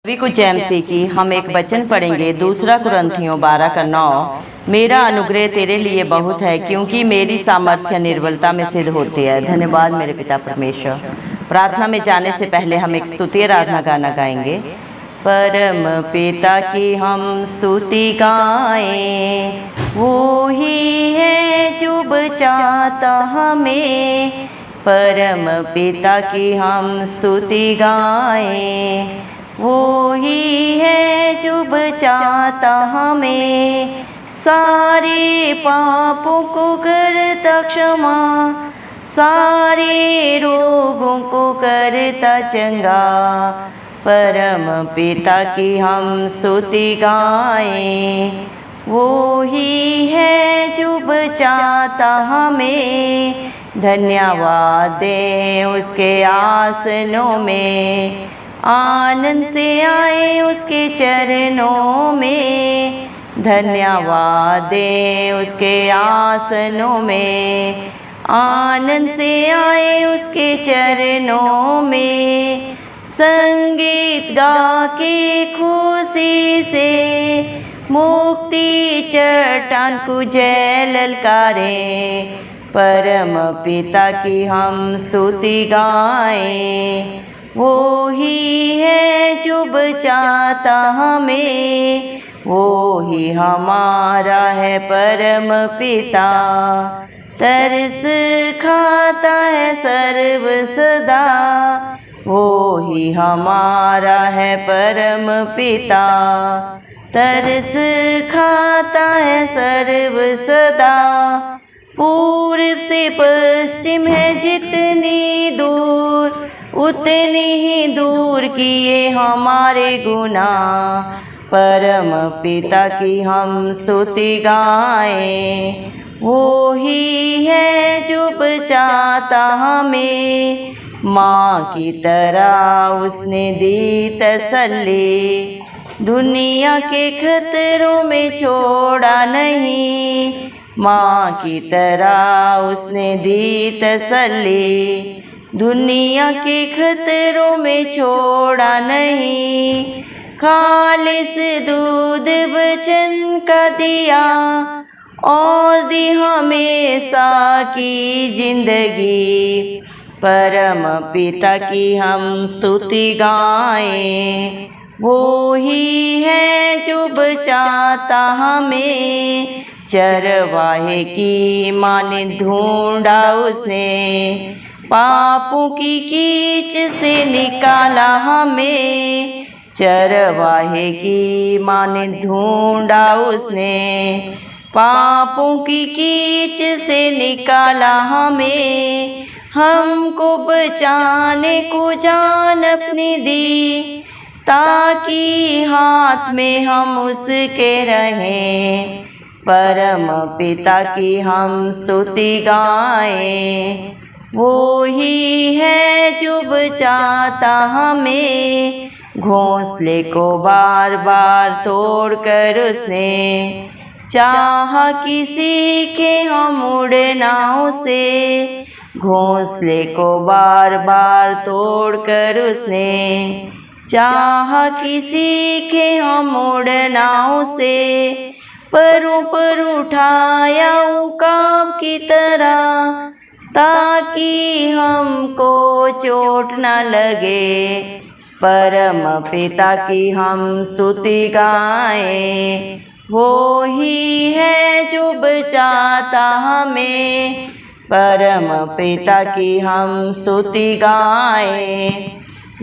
सभी को जय मसीह की। हम एक वचन पढ़ेंगे, दूसरा कुरिन्थियों 12:9। मेरा अनुग्रह तेरे लिए बहुत है, क्योंकि मेरी सामर्थ्य निर्बलता में सिद्ध होती है। धन्यवाद मेरे पिता परमेश्वर। प्रार्थना में जाने से पहले हम एक स्तुति आराधना गाना गाएंगे। परम पिता की हम स्तुति गाएं, वो ही है जो बचाता हमें। परम पिता की हम स्तुति गाएं, वो ही है जो बचाता हमें। सारे पापों को करता क्षमा, सारे रोगों को करता चंगा। परम पिता की हम स्तुति गाएं, वो ही है जो बचाता हमें। धन्यवाद दें उसके आसनों में, आनंद से आए उसके चरणों में। धन्यवाद दें उसके आसनों में, आनंद से आए उसके चरणों में। संगीत गा के खुशी से मुक्ति चट्टान को जय ललकारें। परम पिता की हम स्तुति गाएं, वो ही है जो बचाता हमें। वो ही हमारा है परम पिता, तरस खाता है सर्व सदा। वो ही हमारा है परम पिता, तरस खाता है सर्व सदा। पूर्व से पश्चिम है जितनी दूर, उतनी ही दूर किए हमारे गुनाह। परम पिता की हम स्तुति गाएं, वो ही है जो बचाता हमें। माँ की तरह उसने दी तसल्ली, दुनिया के खतरों में छोड़ा नहीं। माँ की तरह उसने दी तसल्ली, दुनिया के खतरों में छोड़ा नहीं। खालिस दूध वचन का दिया, और दी हमेशा की जिंदगी। परम पिता की हम स्तुति गाएं, वो ही है जो बचाता हमें। चरवाहे की माँ ने ढूंढा उसने, पापों की कीच से निकाला हमें। चरवाहे की माँ ने ढूंढा उसने, पापों की कीच से निकाला हमें। हमको बचाने को जान अपनी दी, ताकि हाथ में हम उसके रहें। परम पिता की हम स्तुति गाएं, वो ही है जो बचाता हमें। घोंसले को बार बार तोड़ कर उसने चाहा कि सीखे हम उड़ना उसे। घोंसले को बार बार तोड़ कर उसने चाहा कि सीखे हम उड़ना उसे। परों पर उठाया उकाब की तरह, ताकि हमको चोट न लगे। परम पिता की हम स्तुति गाएं, वो ही है जो बचाता हमें। परम पिता की हम स्तुति गाएं,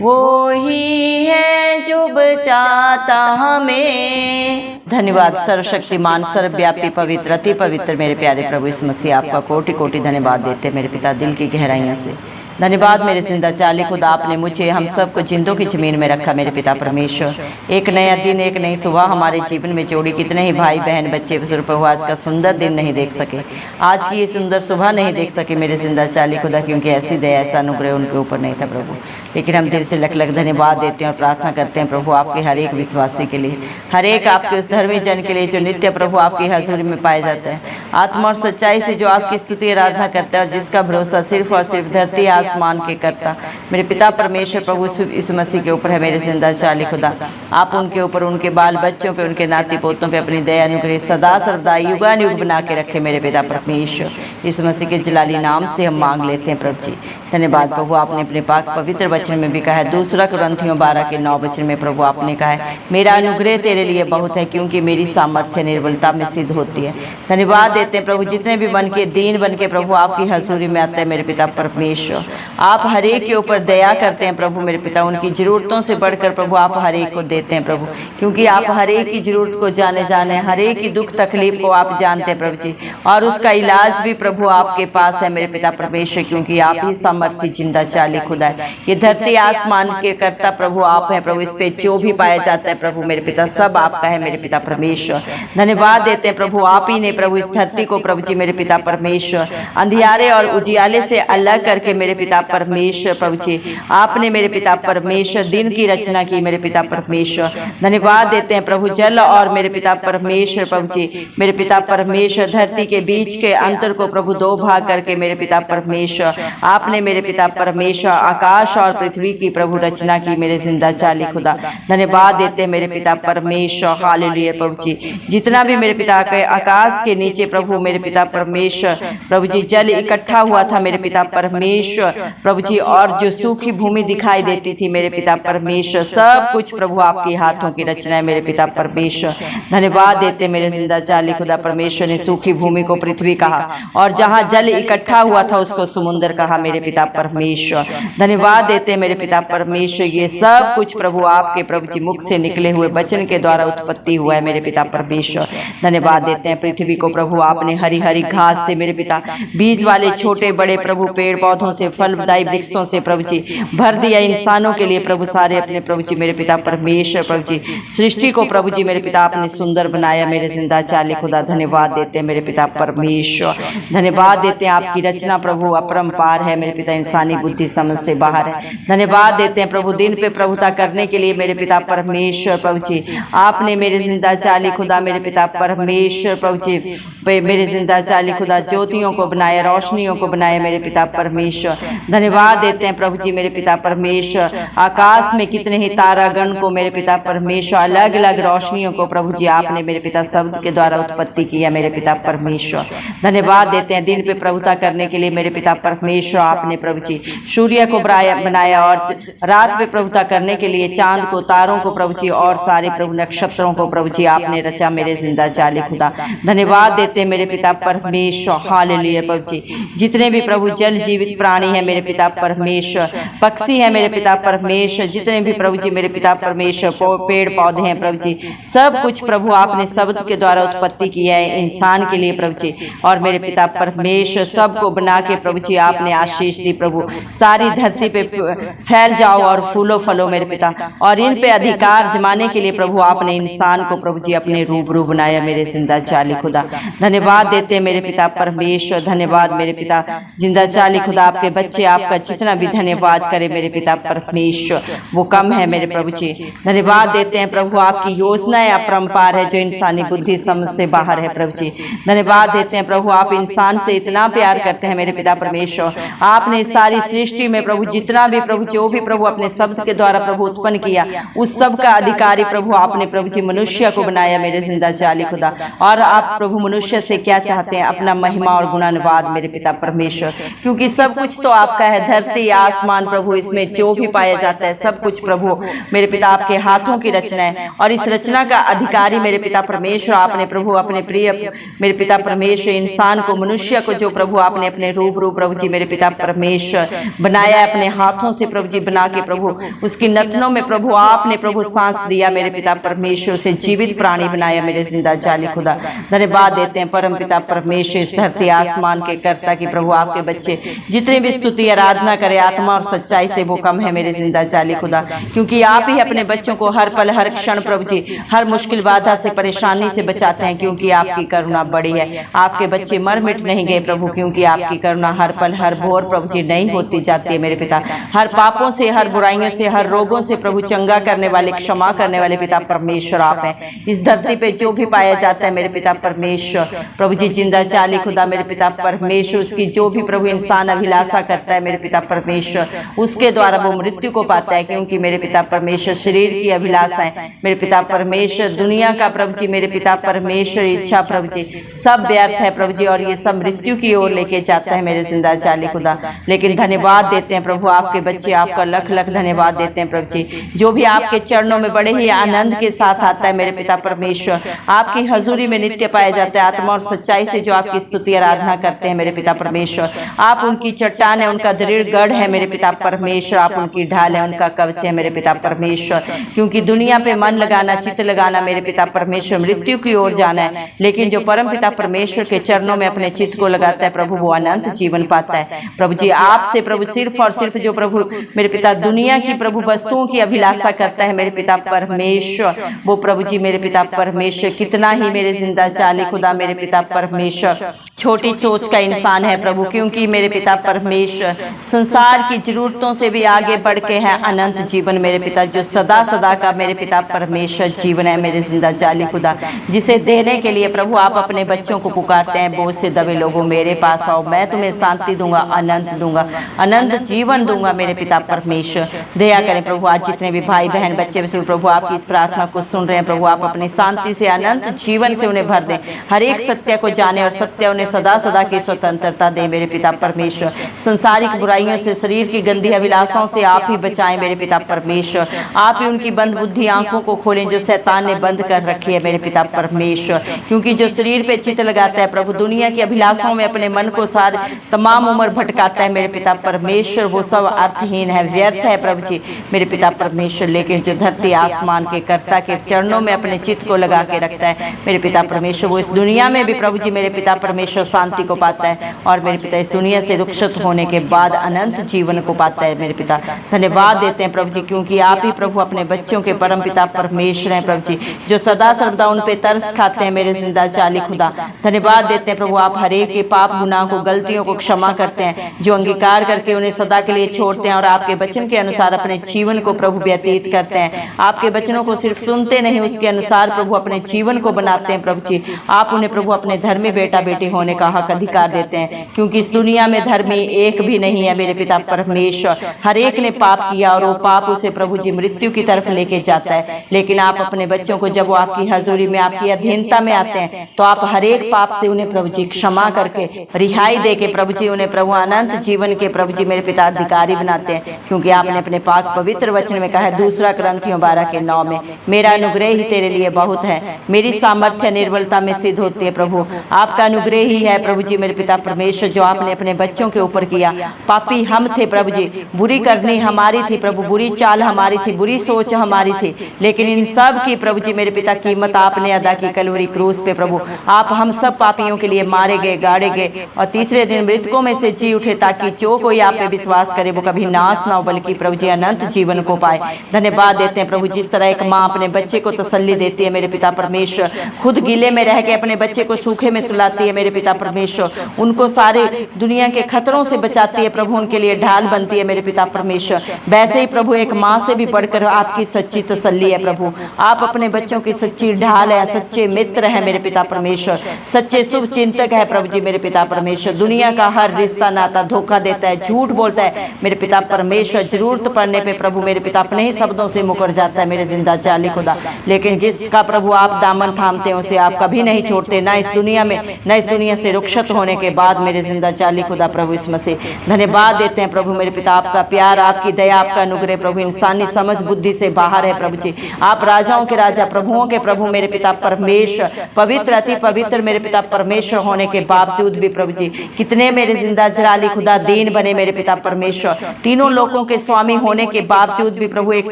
वो ही है जो बचाता हमें। धन्यवाद सर्वशक्तिमान सर्वव्यापी पवित्र अति पवित्र मेरे प्यारे प्रभु यीशु मसीह, आपका कोटि कोटि धन्यवाद देते मेरे पिता दिल की गहराइयों से। धन्यवाद मेरे जिंदा चाली खुदा, आपने मुझे हम सबको जिंदों की जमीन में रखा मेरे पिता परमेश्वर। एक नया दिन, एक नई सुबह हमारे जीवन में जोड़ी। कितने ही भाई बहन बच्चे बुजुर्ग प्रभु आज का सुंदर दिन नहीं देख सके, आज की ये सुंदर सुबह नहीं देख सके मेरे जिंदा चाली खुदा, क्योंकि ऐसी दया ऐसा अनुग्रह उनके ऊपर नहीं था प्रभु। लेकिन हम दिल से लख लख धन्यवाद देते हैं और प्रार्थना करते हैं प्रभु आपके हर एक विश्वासी के लिए, हर एक आपके उस धर्मी जन के लिए जो नित्य प्रभु आपकी हजूरी में पाए जाता है। आत्मा और सच्चाई से जो आपकी स्तुति आराधना करता है और जिसका भरोसा सिर्फ और सिर्फ धरती आसमान के करता, मेरे पिता परमेश्वर प्रभु यीशु मसीह के ऊपर है मेरे जिंदा चाली खुदा। आप उनके ऊपर, उनके बाल बच्चों पे, उनके नाती पोतों पे अपनी दया अनुग्रह सदा सर्वदा युगानुयुग बना के रखे मेरे पिता परमेश्वर। यीशु मसीह के जलाली नाम से हम मांग लेते हैं प्रभु जी। धन्यवाद प्रभु, आपने अपने पाक पवित्र वचन में भी कहा है, 2 कुरिन्थियों 12:9 वचन में प्रभु आपने कहा है, मेरा अनुग्रह तेरे लिए बहुत है क्योंकि मेरी सामर्थ्य निर्बलता में सिद्ध होती है। धन्यवाद देते हैं प्रभु, जितने भी मन के दीन बन के प्रभु आपकी हजूरी में आते हैं मेरे पिता परमेश्वर, आप हर एक के ऊपर दया करते हैं प्रभु मेरे पिता। उनकी जरूरतों से बढ़कर प्रभु आप हर एक को देते हैं प्रभु, क्योंकि आप हर एक की जरूरत को जाने हर एक की दुख तकलीफ को आप जानते हैं प्रभु जी, और उसका इलाज भी प्रभु आपके पास है मेरे पिता परमेश्वर, क्योंकि आप ही सामर्थ्य जिंदा चाली खुदा है। ये धरती आसमान के कर्ता प्रभु आप हैं प्रभु, इस पे जो भी पाया जाता है प्रभु मेरे पिता सब आपका है मेरे पिता परमेश्वर। धन्यवाद देते हैं प्रभु, आप ही ने प्रभु इस धरती को प्रभु जी मेरे पिता परमेश्वर अंधियारे और उजियाले से अलग करके मेरे पिता परमेश्वर प्रभु जी आपने मेरे पिता परमेश्वर दिन की रचना की मेरे पिता परमेश्वर। धन्यवाद देते हैं प्रभु, जल और मेरे पिता परमेश्वर प्रभु जी मेरे पिता परमेश्वर धरती के बीच के अंतर को प्रभु 2 भाग करके मेरे पिता परमेश्वर आपने मेरे पिता परमेश्वर आकाश और पृथ्वी की प्रभु रचना की मेरे जिंदा चाली खुदा। धन्यवाद देते हैं मेरे पिता परमेश्वर, हालेलुया प्रभु जी। जितना भी मेरे पिता के आकाश के नीचे प्रभु मेरे पिता परमेश्वर प्रभु जी जल इकट्ठा हुआ था मेरे पिता परमेश्वर प्रभु जी, और जो सूखी भूमि दिखाई देती थी मेरे पिता परमेश्वर, सब कुछ प्रभु आपके हाथों की रचना है मेरे पिता परमेश्वर। धन्यवाद देते मेरे जिंदा चाली खुदा। परमेश्वर ने सूखी भूमि को पृथ्वी कहा और जहाँ जल इकट्ठा हुआ था उसको समुद्र कहा मेरे पिता परमेश्वर। धन्यवाद देते मेरे पिता परमेश्वर, ये सब कुछ प्रभु आपके प्रभु जी मुख से निकले हुए वचन के द्वारा उत्पत्ति हुआ है मेरे पिता परमेश्वर। धन्यवाद देते हैं पृथ्वी को प्रभु आपने हरी हरी घास से मेरे पिता, बीज वाले छोटे बड़े प्रभु पेड़ पौधों से, फलदायी वृक्षों से प्रभु जी भर दिया। इंसानों के लिए प्रभु सारे अपने प्रभु जी मेरे पिता परमेश्वर प्रभु जी सृष्टि को प्रभु जी मेरे पिता आपने सुंदर बनाया मेरे जिंदा चाली खुदा। धन्यवाद देते हैं मेरे पिता परमेश्वर। धन्यवाद देते हैं आपकी रचना प्रभु अपरंपार है मेरे पिता, इंसानी बुद्धि समझ से बाहर है। धन्यवाद देते हैं प्रभु, दिन पे प्रभुता करने के लिए मेरे पिता परमेश्वर प्रभु जी आपने मेरे जिंदा चाली खुदा मेरे पिता परमेश्वर प्रभु जी मेरे जिंदा चाली खुदा ज्योतियों को बनाया, रोशनियों को बनाया मेरे पिता परमेश्वर। धन्यवाद देते हैं प्रभु जी मेरे पिता परमेश्वर, आकाश में कितने ही तारागण को मेरे पिता परमेश्वर, अलग अलग रोशनियों को प्रभु जी आपने मेरे पिता शब्द के द्वारा उत्पत्ति किया मेरे पिता परमेश्वर। धन्यवाद देते हैं दिन पे प्रभुता करने के लिए मेरे पिता परमेश्वर आपने प्रभु जी सूर्य को बनाया, और रात पे प्रभुता करने के लिए चांद को, तारों को प्रभु जी और सारे प्रभु नक्षत्रों को प्रभु जी आपने रचा मेरे जिंदा चाली खुदा। धन्यवाद देते हैं मेरे पिता परमेश्वर, हालेलुया प्रभु जी। जितने भी प्रभु जल जीवित प्राणी है मेरे पिता परमेश्वर, पक्षी है मेरे पिता परमेश्वर, जितने भी प्रभु जी मेरे पिता परमेश्वर पेड़ पौधे हैं प्रभु जी, सब कुछ प्रभु आपने शब्द के द्वारा उत्पत्ति किया है इंसान के लिए प्रभु जी, और मेरे पिता परमेश्वर सबको बना के प्रभु जी आपने आशीष दी प्रभु। सारी धरती पे फैल जाओ और फूलो फलो मेरे पिता, और इन पे अधिकार जमाने के लिए प्रभु आपने इंसान को प्रभु जी अपने रूबरू बनाया मेरे जिंदा चाली खुदा। धन्यवाद देते मेरे पिता परमेश्वर। धन्यवाद मेरे पिता जिंदा चाली खुदा, आपके बच्चे आपका जितना भी धन्यवाद करे मेरे पिता परमेश्वर वो कम है मेरे प्रभु जी। धन्यवाद देते हैं प्रभु, आपकी योजनाएं अपरंपार है जो इंसानी बुद्धि समझ से बाहर है प्रभु जी। धन्यवाद देते हैं प्रभु, आप इंसान से इतना प्यार करते हैं मेरे पिता परमेश्वर। आपने सारी सृष्टि में प्रभु जितना भी प्रभु जो भी प्रभु अपने शब्द के द्वारा प्रभु उत्पन्न किया, उस सब का अधिकारी प्रभु आपने प्रभु जी मनुष्य को बनाया मेरे जिंदा चाली खुदा। और आप प्रभु मनुष्य से क्या चाहते हैं? अपना महिमा और गुणानुवाद मेरे पिता परमेश्वर, क्योंकि सब कुछ तो आपका है। धरती आसमान प्रभु इसमें जो भी पाया जाता है सब कुछ प्रभु मेरे पिता आपके हाथों की रचना है, और इस रचना का अधिकारी मेरे पिता परमेश्वर आपने प्रभु अपने प्रिय मेरे पिता परमेश्वर इंसान को, मनुष्य को जो प्रभु आपने अपने रूबरू प्रभु जी मेरे पिता परमेश्वर बनाया अपने हाथों से प्रभु जी बना के प्रभु उसकी नथनों में प्रभु आपने प्रभु सांस दिया मेरे पिता परमेश्वर, से जीवित प्राणी बनाया मेरे जिंदा जाली खुदा। धन्यवाद देते हैं परम पिता परमेश्वर, इस धरती आसमान के कर्ता की प्रभु आपके बच्चे जितने भी स्तुति आराधना करे आत्मा और सच्चाई से वो कम है मेरे जिंदा जाली खुदा, क्योंकि आप ही अपने बच्चों को हर पल हर क्षण प्रभु जी हर मुश्किल बाधा से परेशानी से बचाते हैं, क्योंकि आपकी करुणा बड़ी है। आपके बच्चे मर मिट नहीं गए प्रभु, क्योंकि आपकी करुणा हर पल हर भोर प्रभु जी नहीं होती जाती है मेरे पिता। हर पापों से, हर बुराइयों से, हर रोगों से प्रभु चंगा करने वाले, क्षमा करने वाले पिता परमेश्वर आप हैं। इस धरती पे जो भी पाया जाता है मेरे पिता परमेश्वर प्रभु जी जिंदा चाली खुदा मेरे पिता परमेश्वर, उसकी जो भी प्रभु इंसान अभिलाषा करता है मेरे पिता परमेश्वर, उसके द्वारा वो मृत्यु को पाता है, क्योंकि मेरे पिता परमेश्वर शरीर की अभिलाषाएं, मेरे पिता परमेश्वर दुनिया का प्रभु जी, मेरे पिता परमेश्वर इच्छा प्रभु जी सब व्यर्थ है प्रभु जी, और ये सब मृत्यु की ओर लेके जाता है मेरे जिंदा जाली खुदा। लेकिन धन्यवाद देते हैं प्रभु, आपके बच्चे आपका लख लख धन्यवाद देते हैं प्रभु जी, जो भी आपके चरणों में बड़े ही आनंद के साथ आता है मेरे पिता परमेश्वर, आपकी हजूरी में नित्य पाया जाता है, आत्मा और सच्चाई से जो आपकी स्तुति आराधना करते हैं मेरे पिता परमेश्वर। आप उनकी चट्टान है, उनका दृढ़ गढ़ है मेरे पिता परमेश्वर, आप उनकी ढाल है, उनका कवच है मेरे पिता परमेश्वर। क्योंकि दुनिया पे मन लगाना, चित्त लगाना मेरे पिता परमेश्वर मृत्यु की ओर जाना है, लेकिन जो परम पिता परमेश्वर के चरणों में अपने चित्त को लगाता है प्रभु, वो अनंत जीवन पाता है प्रभु जी। आपसे प्रभु सिर्फ और सिर्फ जो प्रभु मेरे पिता दुनिया की प्रभु वस्तुओं की अभिलाषा करता है मेरे पिता परमेश्वर, वो प्रभु जी मेरे पिता परमेश्वर कितना ही मेरे जिंदा चाली खुदा मेरे पिता परमेश्वर छोटी सोच का इंसान है प्रभु, क्योंकि मेरे पिता परमेश्वर संसार की जरूरतों से भी आगे बढ़ के है अनंत जीवन मेरे पिता, जो सदा सदा का मेरे पिता परमेश्वर जीवन है मेरे जिंदा जाली खुदा, जिसे देने के लिए प्रभु आप अपने बच्चों को पुकारते हैं, बोझ से दबे लोगों मेरे पास आओ, मैं तुम्हें शांति दूंगा, अनंत दूंगा, अनंत जीवन दूंगा मेरे पिता परमेश्वर। दया करें प्रभु, आज जितने भी भाई बहन बच्चे प्रभु आपकी इस प्रार्थना को सुन रहे हैं प्रभु, आप अपनी शांति से अनंत जीवन से उन्हें भर दें, हर एक सत्य को जाने और सत्य उन्हें सदा सदा की स्वतंत्रता दे मेरे पिता परमेश्वर। संसारिक बुराइयों से, शरीर की गंदी अभिलाषाओं से आप ही बचाएं मेरे पिता परमेश्वर, आप ही उनकी बंद बुद्धि आंखों को खोलें जो शैतान ने बंद कर रखी है मेरे पिता परमेश्वर। क्योंकि जो शरीर पे चित्त लगाता है प्रभु, दुनिया की अभिलाषाओं में अपने मन को सारी तमाम उम्र भटकाता है मेरे पिता परमेश्वर, वो सब अर्थहीन है, व्यर्थ है प्रभु जी मेरे पिता परमेश्वर। लेकिन जो धरती आसमान के कर्ता के चरणों में अपने चित्त को लगा के रखता है मेरे पिता परमेश्वर, वो इस दुनिया में भी प्रभु जी मेरे पिता परमेश्वर शांति को पाता है, और मेरे पिता इस दुनिया से रुखसत होने के बाद अनंत जीवन को पाता है मेरे पिता। धन्यवाद देते हैं प्रभु जी, क्योंकि आप ही प्रभु अपने बच्चों के परम पिता परमेश्वर हैं प्रभु जी, जो सदा सर्वदा उन पे तरस खाते हैं मेरे जिंदा चाली खुदा। धन्यवाद देते हैं प्रभु, आप हरेक के पाप गुनाह को, गलतियों को क्षमा करते हैं, जो अंगीकार करके उन्हें सदा के लिए छोड़ते हैं और आपके वचन के अनुसार अपने जीवन को प्रभु व्यतीत करते हैं। आपके वचनों को सिर्फ सुनते नहीं, उसके अनुसार प्रभु अपने जीवन को बनाते हैं प्रभु जी। आप उन्हें प्रभु अपने धर्मी बेटा बेटी होने का हक अधिकार देते हैं, क्योंकि इस दुनिया में धर्मी एक भी नहीं है मेरे पिता परमेश्वर। हर एक ने पाप किया और वो पाप उसे प्रभु जी मृत्यु की तरफ लेके जाता है। लेकिन आप अपने बच्चों को जब वो आपकी हजूरी में, आपकी अधीनता में आते हैं, तो आप हर एक पाप से उन्हें प्रभु जी क्षमा करके, रिहाई दे के प्रभु जी उन्हें प्रभु अनंत जीवन के प्रभु जी मेरे पिता अधिकारी बनाते हैं। क्योंकि आपने अपने पाक पवित्र वचन में कहा है, 2 Corinthians 12:9 में, मेरा अनुग्रह ही तेरे लिए बहुत है, मेरी सामर्थ्य निर्बलता में सिद्ध होती है। प्रभु आपका अनुग्रह ही है प्रभु जी मेरे पिता परमेश्वर, जो आपने अपने बच्चों के ऊपर किया। पापी हम थे प्रभु जी, बुरी करनी हमारी थी प्रभु, बुरी चाल हमारी थी, बुरी सोच हमारी थी, लेकिन इन सब की प्रभु जी मेरे पिता कीमत आपने अदा की कलवरी क्रूस पे प्रभु। आप हम सब पापियों के लिए मारे गए, गाड़े गए, और तीसरे दिन मृतकों में से जी उठे, ताकि जो कोई आप पे विश्वास करे वो कभी नाश ना हो, बल्कि प्रभु जी अनंत जीवन को पाए। धन्यवाद देते हैं प्रभु, जिस तरह एक माँ अपने बच्चे को तसल्ली देती है मेरे पिता परमेश्वर, खुद गीले में रह के अपने बच्चे को सूखे में सुलाती है मेरे पिता परमेश्वर, उनको सारे दुनिया के खतरों से बचाती है प्रभु, उनके लिए ढाल बनती है मेरे पिता परमेश्वर। वैसे ही प्रभु एक माँ से भी बढ़कर आपकी सच्ची तसल्ली है प्रभु। आप अपने बच्चों की सच्ची ढाल है, सच्चे मित्र है मेरे पिता परमेश्वर, सच्चे शुभ चिंतक है प्रभु जी मेरे पिता परमेश्वर। दुनिया का हर रिश्ता नाता धोखा देता है, झूठ बोलता है मेरे पिता परमेश्वर, जरूरत पड़ने पे प्रभु मेरे पिता अपने ही शब्दों से मुकर जाता है मेरे जिंदा जाली खुदा। लेकिन जिसका प्रभु आप दामन थामते हैं उसे आप कभी नहीं छोड़ते, ना इस दुनिया में, ना इस दुनिया से रुखसत होने के बाद मेरे जिंदा जाली खुदा प्रभु इस मसीह। धन्यवाद देते हैं प्रभु मेरे पिता, आपका प्यार, आपकी दया, आपका अनुग्रह प्रभु इंसानी समझ बुद्धि से बाहर है प्रभु जी। आप राजाओं के राजा, प्रभुओं के प्रभु मेरे पिता परमेश्वर, पवित्र अति पवित्र मेरे पिता परमेश्वर होने के बावजूद भी प्रभु जी कितने मेरे जिंदा जलाली खुदा दीन बने मेरे पिता परमेश्वर। तीनों लोगों के स्वामी होने के बावजूद भी प्रभु एक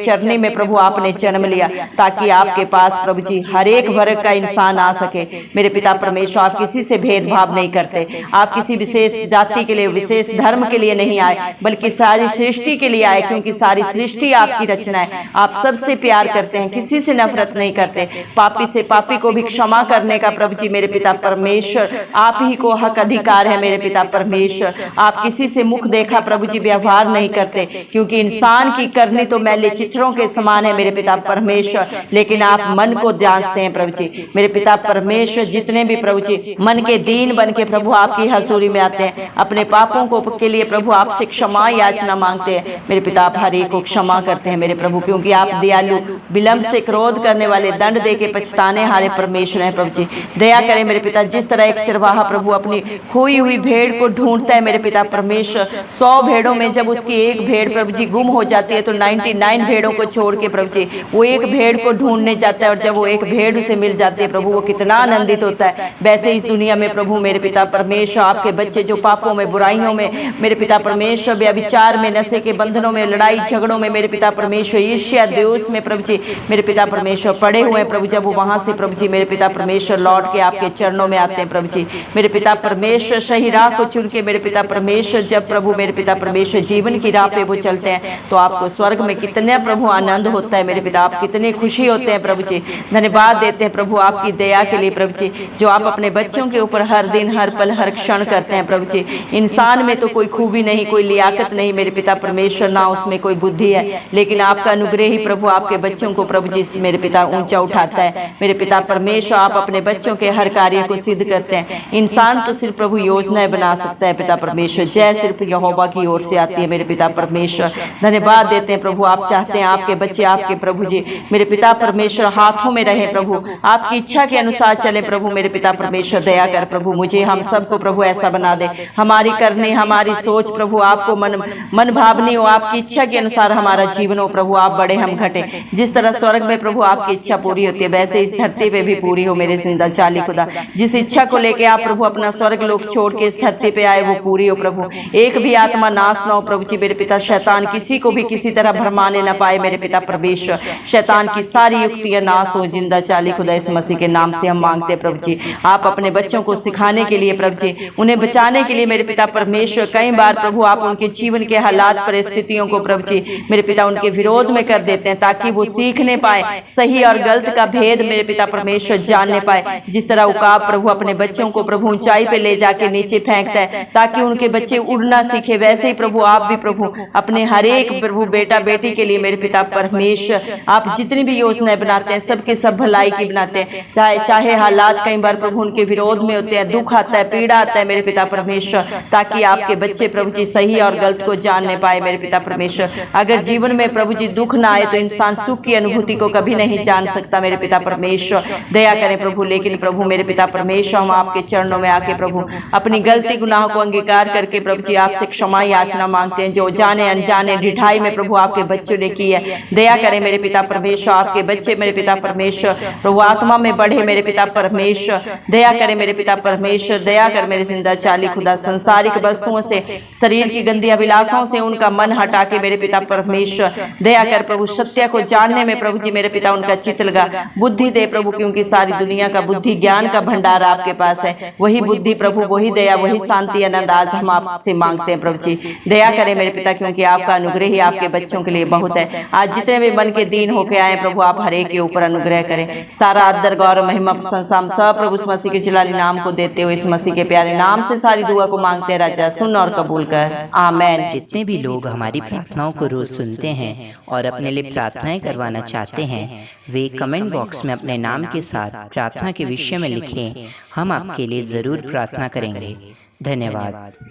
चरनी में प्रभु आपने जन्म लिया, ताकि आपके पास प्रभु जी हर एक वर्ग का इंसान आ सके मेरे पिता परमेश्वर। आप किसी से भेदभाव नहीं करते, आप किसी विशेष जाति के लिए, विशेष धर्म के लिए नहीं आए, बल्कि सारी सृष्टि के लिए आए, क्योंकि सारी सृष्टि आपकी रचना है। आप सबसे प्यार करते हैं, किसी से नफरत नहीं करते। पापी से पापी को भी क्षमा करने का प्रभु जी मेरे पिता परमेश्वर आप ही को हक अधिकार है मेरे पिता परमेश्वर। आप किसी से मुख देखा प्रभु जी व्यवहार नहीं करते, क्योंकि इंसान की करनी तो मैले चित्रों के समान है मेरे पिता परमेश्वर, लेकिन आप मन को जांचते हैं प्रभु जी मेरे पिता परमेश्वर। जितने भी प्रभु जी मन के दीन बन के प्रभु आपकी हजूरी में आते हैं, अपने पापों को के लिए प्रभु आपसे क्षमा याचना मांगते हैं मेरे पिता। आप हर एक को क्षमा करते हैं मेरे प्रभु, क्योंकि आप दयालु, विलंब से क्रोध करने वाले, दंड दे के पछताने हारे परमेश्वर हैं प्रभु जी। दया करें मेरे पिता, जिस तरह एक चरवाहा प्रभु अपनी खोई हुई भेड़ को ढूंढता है मेरे पिता परमेश्वर, 100 भेड़ों में जब उसकी एक भेड़ प्रभु जी गुम हो जाती है तो 99 भेड़ों को छोड़ के प्रभु जी वो एक भेड़ को ढूंढने जाता है, और जब वो एक भेड़ उसे मिल जाती है प्रभु वो कितना आनंदित होता है। वैसे इस दुनिया में प्रभु मेरे पिता परमेश्वर आपके बच्चे जो पापों में, बुराइयों में मेरे पिता परमेश्वर, व्यभिचार में, नशे के बंधनों में, लड़ाई झगड़ों में मेरे पिता परमेश्वर, ईर्ष्या द्वेष में प्रभु जी मेरे पिता परमेश्वर पड़े हुए हैं प्रभु, जब वो वहां से प्रभु जी मेरे पिता परमेश्वर लौट के आपके चरणों में आते हैं प्रभु जी मेरे पिता परमेश्वर, सही राह को चुन के मेरे पिता परमेश्वर जब प्रभु मेरे पिता परमेश्वर जीवन की राह पे वो चलते हैं तो आपको स्वर्ग में कितने प्रभु आनंद होता है मेरे पिता, आप कितने खुशी होते हैं प्रभु जी। धन्यवाद देते हैं प्रभु आपकी दया के लिए प्रभु जी, जो आप अपने बच्चों के ऊपर हर दिन, हर पल, हर क्षण करते हैं प्रभु जी। इंसान में तो कोई खूबी नहीं, कोई लियाकत नहीं मेरे पिता परमेश्वर, ना उसमें कोई बुद्धि है, लेकिन आपका अनुग्रह ही प्रभु आपके बच्चों को प्रभु जी मेरे पिता ऊंचा उठाता है मेरे पिता परमेश्वर। आप अपने बच्चों के हर कार्य को सिद्ध करते हैं। इंसान तो सिर्फ प्रभु योजनाएं बना सकता है पिता परमेश्वर, जय सिर्फ यहोवा की ओर से आती है मेरे पिता परमेश्वर। धन्यवाद देते हैं प्रभु, आप चाहते हैं आपके बच्चे आपके प्रभु जी मेरे पिता परमेश्वर हाथों में रहे प्रभु, आपकी इच्छा के अनुसार चले प्रभु मेरे पिता परमेश्वर। दया कर प्रभु, मुझे हम सबको प्रभु ऐसा बना दे, हमारी करनी, हमारी सोच प्रभु आपको मन भावनी हो, आपकी इच्छा के अनुसार हमारा जीवन हो प्रभु। आप बड़े, हम घटे। जिस तरह स्वर्ग में प्रभु आपकी इच्छा पूरी होती है वैसे इस धरती पे भी पूरी हो मेरे जिंदा चाली खुदा। जिस इच्छा को लेके आप प्रभु अपना स्वर्ग लोक छोड़ के इस धरती पे आए वो पूरी हो प्रभु। एक भी आत्मा नाश ना हो प्रभु जी मेरे पिता, शैतान किसी को भी किसी तरह भरमाने ना पाए मेरे पिता परमेश्वर। शैतान की सारी युक्तियां नाश हो जिंदा चाली खुदा, इस मसीह के नाम से हम मांगते प्रभु जी। आप अपने बच्चों को सिखाने के लिए प्रभु जी, उन्हें बचाने के लिए मेरे पिता परमेश्वर, कई बार प्रभु आप उनके जीवन के हालात, परिस्थितियों को प्रभु जी मेरे पिता उनके विरोध में कर देते हैं ताकि वो सीखने पाए, सही और गलत का भेद मेरे पिता परमेश्वर जानने पाए। जिस तरह उकाब प्रभु अपने बच्चों को प्रभु ऊंचाई पे ले जाके नीचे फेंकता है ताकि उनके बच्चे उड़ना सीखे, वैसे ही प्रभु आप भी प्रभु अपने हर एक प्रभु बेटा बेटी के लिए मेरे पिता परमेश्वर आप जितनी भी योजनाएं बनाते हैं सबके सब भलाई की बनाते हैं। चाहे हालात कई बार प्रभु उनके विरोध में होते हैं, दुख आता है, पीड़ा आता है मेरे पिता परमेश्वर, ताकि आपके बच्चे प्रभु जी सही और गलत को जानने पाए मेरे पिता परमेश्वर। अगर जीवन में प्रभु जी दुख ना आए तो इंसान सुख की अनुभूति को कभी नहीं जान सकता मेरे पिता परमेश्वर। दया करें प्रभु, लेकिन प्रभु मेरे पिता परमेश्वर हम आपके चरणों में आके प्रभु अपनी गलती गुनाह को अंगीकार करके प्रभु जी आपसे क्षमा याचना मांगते हैं जो जाने अनजाने ढिठाई में प्रभु आपके बच्चों ने की है। दया करें मेरे पिता परमेश्वर, आपके बच्चे मेरे पिता परमेश्वर प्रभु आत्मा में बढ़े मेरे पिता परमेश्वर। दया करें मेरे पिता परमेश्वर, दया कर मेरे जिंदा चाली खुदा, संसारिक वस्तुओं से, शरीर की गंदी अभिलाषाओं से उनका मन हटा के मेरे पिता परमेश्वर दया कर प्रभु सत्य को जानने में प्रभु जी मेरे पिता उनका चित्त लगा, बुद्धि दे प्रभु, क्योंकि सारी दुनिया का बुद्धि ज्ञान का भंडार आपके पास है। वही बुद्धि प्रभु, वही दया, वही शांति आनंद आज हम आपसे मांगते हैं प्रभु जी। दया करें मेरे पिता, क्योंकि आपका अनुग्रह ही आपके बच्चों के लिए बहुत है। आज जितने भी मन के दीन होके आए प्रभु आप हर एक के ऊपर अनुग्रह करें। सारा आदर गौरव महिमा प्रशंसा हम सब प्रभु इस मसीह के जलाली नाम को देते हुए इस मसीह के प्यारे नाम से सारी दुआ को मांगते हैं राजा, सुन और कबूल कर, आमीन। जितने भी लोग हमारी प्रार्थनाओं को रोज सुनते हैं और अपने लिए प्रार्थनाएं करवाना चाहते हैं वे कमेंट बॉक्स में अपने नाम के साथ प्रार्थना के विषय में लिखें, हम आपके लिए जरूर प्रार्थना करेंगे। धन्यवाद।